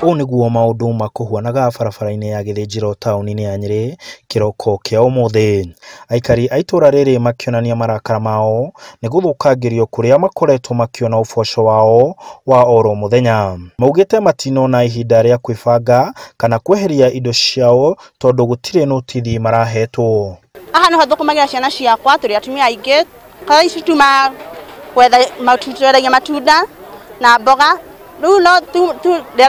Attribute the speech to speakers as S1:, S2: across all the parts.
S1: Ũũ nĩguo maũndũ makũhuanaga barabara-inĩ ya Gĩthĩnjĩro taũni-inĩ ya Nyĩrĩ kĩroko kĩa ũmũthĩ. Aikari a itũra rĩrĩ makĩonania marakara mao nĩ gũthũkangĩrio kũrĩa makoretwo makĩona ũboco wao wa oro mũthenya. Maugĩte matinona ihinda rĩa kwĩbanga kana kweheria indo ciao tondũ gũtirĩ notithi marahetwo.
S2: Aha no thũkũmagĩra ciana ciakwa tũrĩ atumia aingĩ, kana ici tuma gwetha matunda na mboga. Rĩu no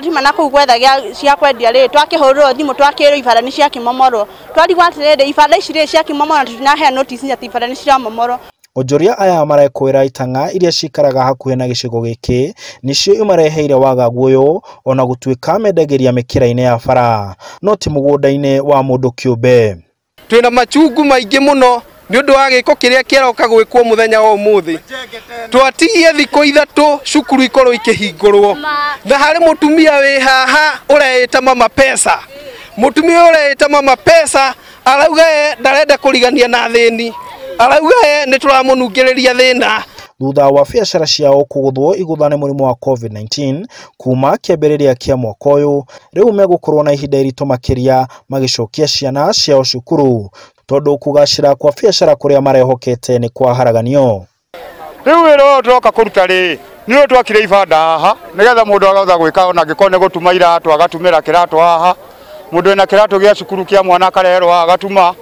S2: tuma na kũu gwetha cia kwendia rĩ twakĩhũrĩrwo thimũ twakĩrwo ibanda nĩ ciakĩmomorwo. Twarigwo atĩrĩrĩ ibanda ici rĩ ciakĩmomorwo na tũtinaheo notice atĩ ibanda nĩ ciramomorwo. Onjoria aya marekwĩra itang'a iria cikaraga hakuhĩ na gĩcigo gĩkĩ nĩcio imareheire wagagu ũyũ ona gũtuĩka mendagĩria mĩkĩra-inĩ ya bara no ti mũgũnda-inĩ wa mũndũ kĩũmbe.
S3: Twĩna machungu maingĩ mũno nĩ ũndũ wa gĩko kĩrĩa kĩroka gwĩkwo mũthenya wa ũmũthĩ. Twatigie thikũ ithatũ cukuru ikorwo ikĩhingũrwo na harĩ mũtumia wĩ haha ũreĩta mama pesa. Mũtumia ũreĩta mama pesa arauga ndarenda kũrigania na thĩni, arauga nĩ tũramũnungĩrĩria thĩna.
S1: Thutha wa biacara ciao kũgũthwo igũtha nĩ mũrimũ wa COVID-19 kuma kĩambĩrĩria kĩa mwaka ũyũ, rĩu megũkorwo na ihinda iritũ makĩria magĩcokia ciana ciao cukuru tondũ kũgacĩra kwa biacara kũrĩa marehokete nĩ kwa haraganio.
S4: Rĩu wĩra tũroka kũruta rĩ nĩ twakire ibanda haha nĩgetha mũndũ agotha gwĩka ona gĩkorwo nĩ gũtuma iratũ agatumĩra kĩratũ haha, mũndũ ena kĩratũ gĩa cukuru kĩa mwana akarerwo agatuma.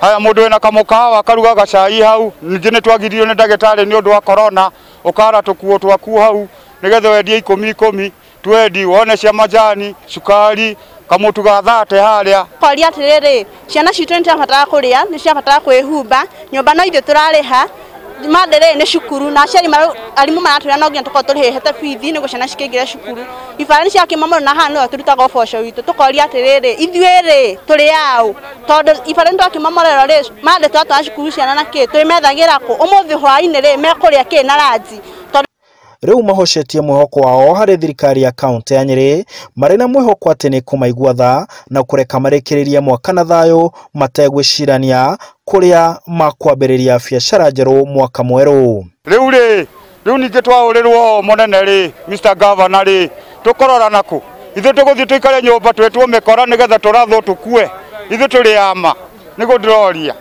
S4: Haya mũndũ wena kamũkawa akaruga gacai hau, ningĩ nĩ twagirio nĩ ndagĩtarĩ nĩ ũndũ wa corona ũkara tũkuo twaku hau nĩgetha wendie 10 twendi wone cia majani sukari kamutu ga thate harĩa.
S2: Kwaria atĩrĩrĩ ciana citũ nĩ ciabatara kũrĩa, nĩ ciabatara kwĩhumba, nyũmba no ithuĩ tũrarĩha mandere nĩ cukuru na aciari arimũ maratwĩra no nginya tũkorwo tũrĩhete bithi nĩguo ciana cikĩingĩre cukuru. Ibara nĩ ciakĩmomorwo na haha nĩho tũrutaga ũboco witũ. Tũkoria atĩrĩrĩ ithuĩ rĩ tũrĩ aũ tondũ ibara nĩ twakĩmomorerwo rĩ mandere twatwara cukuru ciana na kĩ twĩmethagĩra kũ ũmũthĩ hwaĩ-inĩ rĩ mekũrĩa kĩ na ranji.
S1: Rĩu mahocetie mwĩhoko wao harĩ thirikari ya kaunti ya Nyĩrĩ marĩ na mwĩhoko atĩ nĩ kũmaigua tha na kũreka marĩkĩrĩrie mwaka na thayũ mategwĩcirania kũrĩa makwambĩrĩria biacara njerũ mwaka mwerũ.
S4: Rĩu ningĩ twaũrĩrwo mũnene rĩ Mr. Governor rĩ tũkorora nakũ ithuĩ tũgũthiĩ tũikare nyũmba twĩtwo mĩkora nĩgetha tũrathwo tũkue ithuĩ tũrĩ ama nĩguo ndĩroria.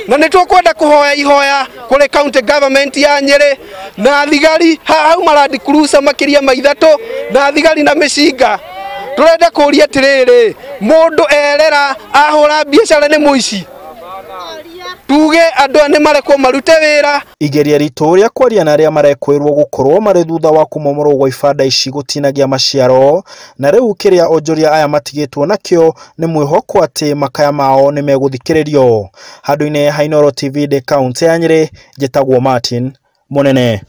S3: Na nĩ tũkwenda kũhoya ihoya kũrĩ county government ya Nyĩrĩ na thigari hau marandi cruiser makĩria ma 3 na thigari na mĩcinga. Tũrenda kũria atĩrĩrĩ mũndũ erera ahũra biacara nĩ mũici, tuge andũ nĩ marekwo marute wĩra. Igeria
S1: ritũ rĩa kwaria na arĩa marekwĩrwo gũkorwo marĩ thutha wa kũmomorwo gwa ibanda ici gũtinagia maciaro na rĩu kĩrĩa onjoria aya matigĩtwo nakĩo nĩ mwĩhoko atĩ makaya mao nĩ megũthikĩrĩrio. Handũ-inĩ ha Inooro TV de kaunti ya Nyĩrĩ njĩtagwo Martin Mũnene.